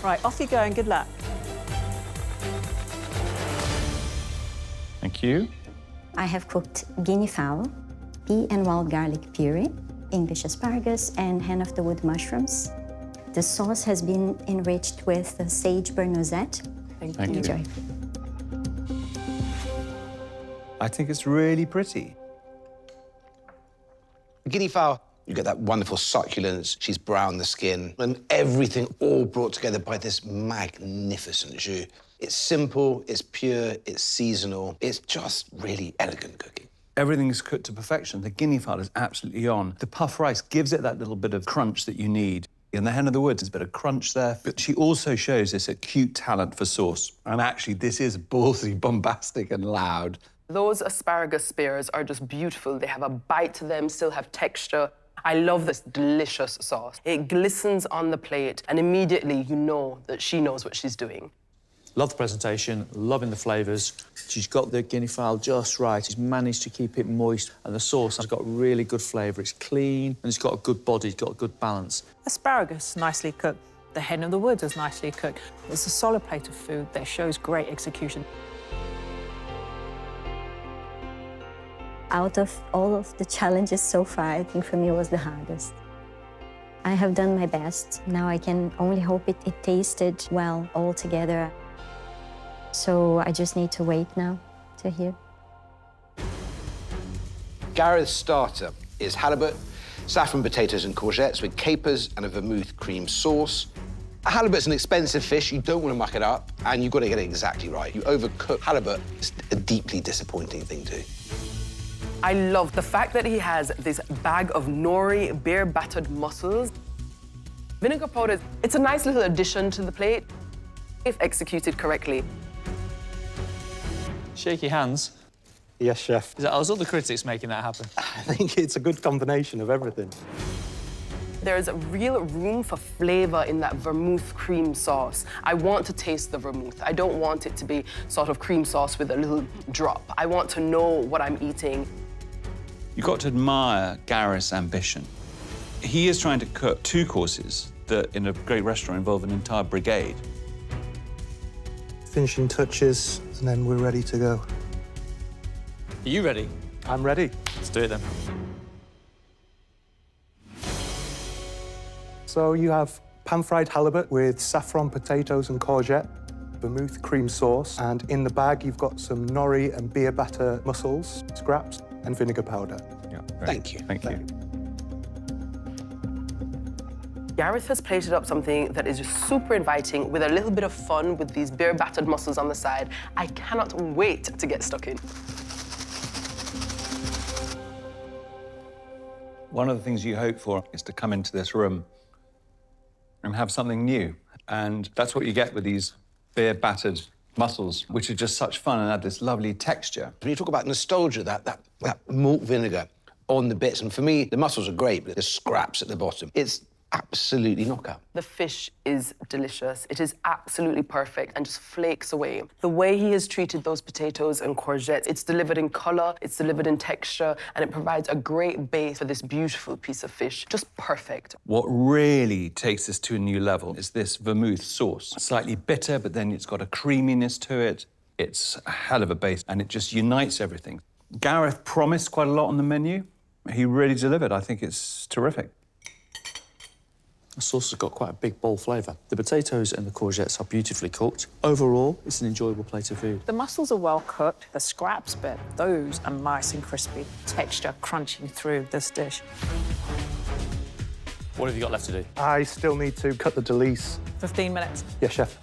Right, off you go and good luck. Thank you. I have cooked guinea fowl, pea and wild garlic puree, English asparagus, and hen of the wood mushrooms. The sauce has been enriched with the sage beurre noisette. Thank you. Enjoy. I think it's really pretty. Guinea fowl, you get that wonderful succulence. She's browned the skin, and everything all brought together by this magnificent jus. It's simple, it's pure, it's seasonal. It's just really elegant cooking. Everything's cooked to perfection. The guinea fowl is absolutely on. The puff rice gives it that little bit of crunch that you need. In the hen of the woods, there's a bit of crunch there, but she also shows this acute talent for sauce. And actually, this is ballsy, bombastic and loud. Those asparagus spears are just beautiful. They have a bite to them, still have texture. I love this delicious sauce. It glistens on the plate, and immediately you know that she knows what she's doing. Love the presentation, loving the flavours. She's got the guinea fowl just right. She's managed to keep it moist, and the sauce has got really good flavour. It's clean, and it's got a good body, it's got a good balance. Asparagus, nicely cooked. The hen of the woods is nicely cooked. It's a solid plate of food that shows great execution. Out of all of the challenges so far, I think for me it was the hardest. I have done my best. Now I can only hope it tasted well all together. So I just need to wait now to hear. Gareth's starter is halibut, saffron potatoes and courgettes with capers and a vermouth cream sauce. Halibut's an expensive fish. You don't want to muck it up, and you've got to get it exactly right. You overcook halibut, it's a deeply disappointing thing to do. I love the fact that he has this bag of nori, beer-battered mussels. Vinegar powder, it's a nice little addition to the plate, if executed correctly. Shaky hands. Yes, chef. Is that us or the critics making that happen? I think it's a good combination of everything. There's a real room for flavour in that vermouth cream sauce. I want to taste the vermouth. I don't want it to be sort of cream sauce with a little drop. I want to know what I'm eating. You've got to admire Gareth's ambition. He is trying to cook 2 courses that, in a great restaurant, involve an entire brigade. Finishing touches, and then we're ready to go. Are you ready? I'm ready. Let's do it then. So you have pan-fried halibut with saffron potatoes and courgette, vermouth cream sauce, and in the bag you've got some nori and beer batter mussels, scraps, and vinegar powder. Yeah, Thank you. Thank you. Gareth has plated up something that is just super inviting with a little bit of fun with these beer battered mussels on the side. I cannot wait to get stuck in. One of the things you hope for is to come into this room and have something new. And that's what you get with these beer-battered mussels, which are just such fun and add this lovely texture. When you talk about nostalgia, that malt vinegar on the bits, and for me, the mussels are great, but the scraps at the bottom, it's absolutely knockout. The fish is delicious. It is absolutely perfect and just flakes away. The way he has treated those potatoes and courgettes, it's delivered in colour, it's delivered in texture, and it provides a great base for this beautiful piece of fish. Just perfect. What really takes this to a new level is this vermouth sauce. Slightly bitter, but then it's got a creaminess to it. It's a hell of a base, and it just unites everything. Gareth promised quite a lot on the menu. He really delivered. I think it's terrific. The sauce has got quite a big, bold flavour. The potatoes and the courgettes are beautifully cooked. Overall, it's an enjoyable plate of food. The mussels are well cooked. The scraps bit, those are nice and crispy. Texture crunching through this dish. What have you got left to do? I still need to cut the delice. 15 minutes. Yes, chef.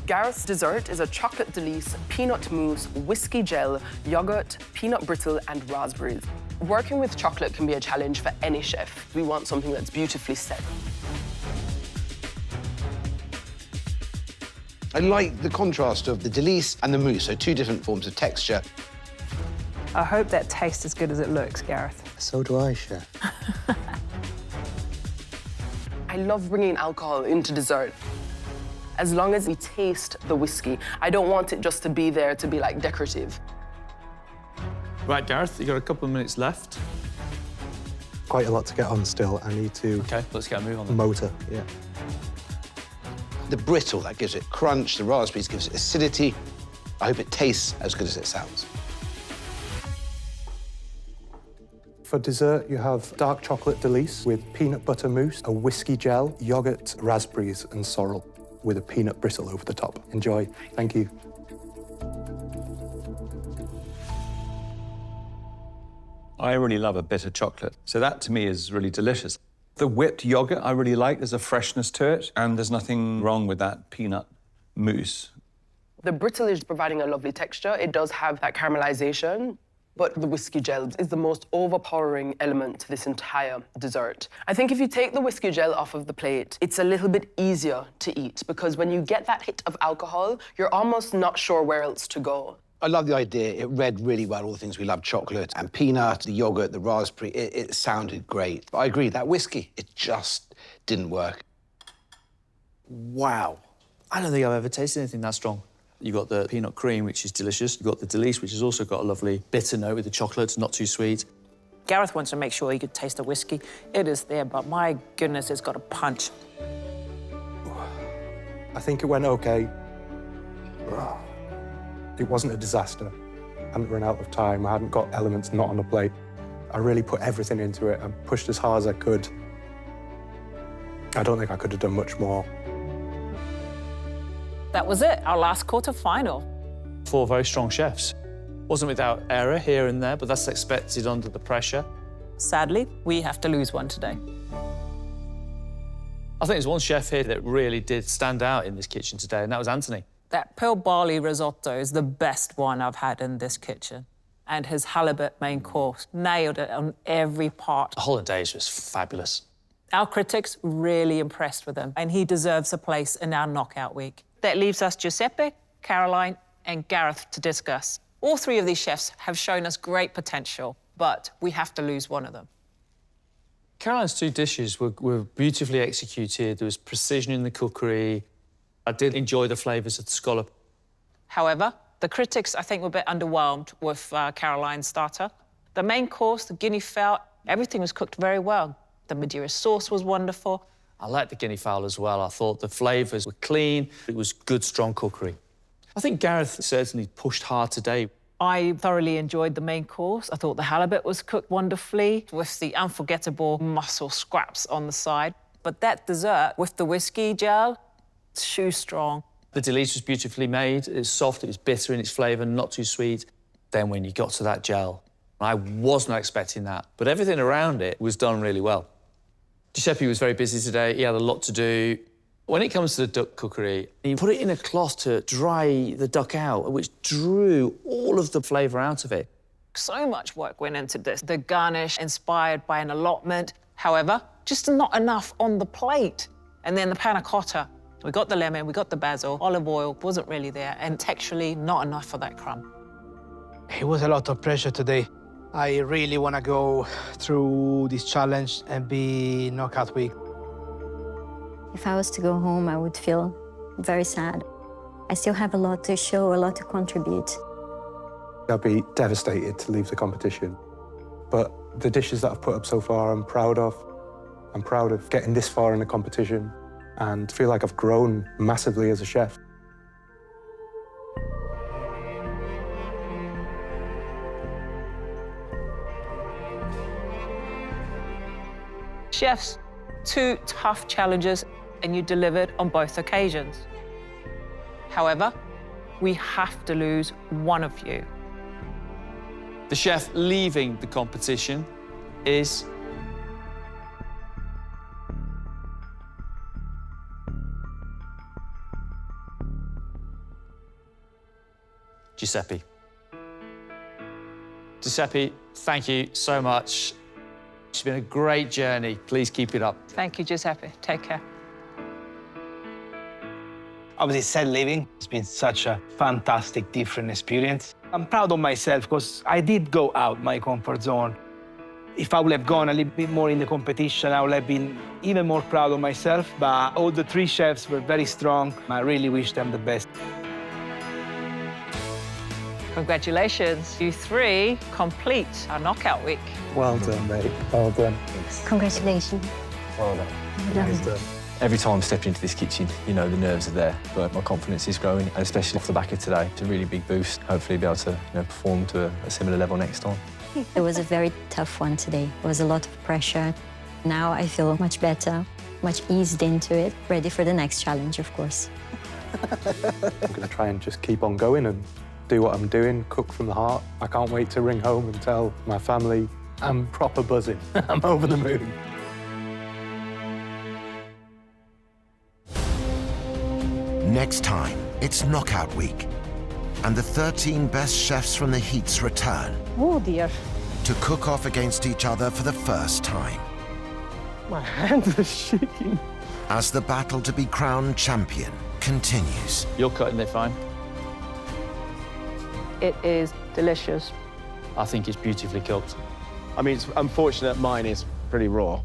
Gareth's dessert is a chocolate delice, peanut mousse, whiskey gel, yogurt, peanut brittle, and raspberries. Working with chocolate can be a challenge for any chef. We want something that's beautifully set. I like the contrast of the delice and the mousse, so two different forms of texture. I hope that tastes as good as it looks, Gareth. So do I, chef. I love bringing alcohol into dessert. As long as we taste the whiskey, I don't want it just to be there to be, like, decorative. Right, Gareth, you've got a couple of minutes left. Quite a lot to get on still. I need to... OK, let's get a move on then. Motor, yeah. The brittle, that gives it crunch, the raspberries gives it acidity. I hope it tastes as good as it sounds. For dessert, you have dark chocolate delice with peanut butter mousse, a whiskey gel, yogurt, raspberries, and sorrel with a peanut brittle over the top. Enjoy. Thank you. I really love a bitter chocolate, so that to me is really delicious. The whipped yogurt I really like. There's a freshness to it, and there's nothing wrong with that peanut mousse. The brittle is providing a lovely texture. It does have that caramelization, but the whiskey gel is the most overpowering element to this entire dessert. I think if you take the whiskey gel off of the plate, it's a little bit easier to eat, because when you get that hit of alcohol, you're almost not sure where else to go. I love the idea. It read really well all the things we love, chocolate and peanut, the yogurt, the raspberry. It sounded great. But I agree, that whiskey, it just didn't work. Wow. I don't think I've ever tasted anything that strong. You've got the peanut cream, which is delicious. You've got the delice, which has also got a lovely bitter note with the chocolate, not too sweet. Gareth wants to make sure he could taste the whiskey. It is there, but my goodness, it's got a punch. I think it went OK. It wasn't a disaster. I hadn't run out of time. I hadn't got elements not on the plate. I really put everything into it and pushed as hard as I could. I don't think I could have done much more. That was it, our last quarter-final. 4 very strong chefs. Wasn't without error here and there, but that's expected under the pressure. Sadly, we have to lose one today. I think there's one chef here that really did stand out in this kitchen today, and that was Anthony. That pearl barley risotto is the best one I've had in this kitchen. And his halibut main course nailed it on every part. The hollandaise was fabulous. Our critics really impressed with him, and he deserves a place in our knockout week. That leaves us Giuseppe, Caroline, and Gareth to discuss. All 3 of these chefs have shown us great potential, but we have to lose one of them. Caroline's 2 dishes were beautifully executed. There was precision in the cookery. I did enjoy the flavours of the scallop. However, the critics, I think, were a bit underwhelmed with Caroline's starter. The main course, the guinea fowl, everything was cooked very well. The Madeira sauce was wonderful. I liked the guinea fowl as well. I thought the flavours were clean. It was good, strong cookery. I think Gareth certainly pushed hard today. I thoroughly enjoyed the main course. I thought the halibut was cooked wonderfully with the unforgettable mussel scraps on the side. But that dessert with the whiskey gel, shoe strong. The delice was beautifully made. It was soft, it was bitter in its flavour, not too sweet. Then when you got to that gel, I was not expecting that, but everything around it was done really well. Giuseppe was very busy today. He had a lot to do. When it comes to the duck cookery, he put it in a cloth to dry the duck out, which drew all of the flavour out of it. So much work went into this. The garnish inspired by an allotment. However, just not enough on the plate. And then the panna cotta. We got the lemon, we got the basil, olive oil wasn't really there, and texturally not enough for that crumb. It was a lot of pressure today. I really want to go through this challenge and be knockout week. If I was to go home, I would feel very sad. I still have a lot to show, a lot to contribute. I'd be devastated to leave the competition. But the dishes that I've put up so far, I'm proud of. I'm proud of getting this far in the competition and feel like I've grown massively as a chef. Chefs, 2 tough challenges, and you delivered on both occasions. However, we have to lose one of you. The chef leaving the competition is... Giuseppe. Giuseppe, thank you so much. It's been a great journey. Please keep it up. Thank you, Giuseppe. Take care. Obviously, sad leaving. It's been such a fantastic, different experience. I'm proud of myself because I did go out my comfort zone. If I would have gone a little bit more in the competition, I would have been even more proud of myself. But all the 3 chefs were very strong. I really wish them the best. Congratulations. You 3 complete our knockout week. Well done, mate. Well done. Congratulations. Well done. Well done. Every time I step into this kitchen, you know, the nerves are there, but my confidence is growing, and especially off the back of today. It's a really big boost. Hopefully be able to, perform to a similar level next time. It was a very tough one today. There was a lot of pressure. Now I feel much better, much eased into it, ready for the next challenge, of course. I'm going to try and just keep on going and do what I'm doing, cook from the heart. I can't wait to ring home and tell my family I'm proper buzzing. I'm over the moon. Next time, it's knockout week, and the 13 best chefs from the heats return Oh, dear. to cook off against each other for the first time. My hands are shaking. As the battle to be crowned champion continues. You're cutting it fine. It is delicious. I think it's beautifully cooked. I mean, it's unfortunate mine is pretty raw.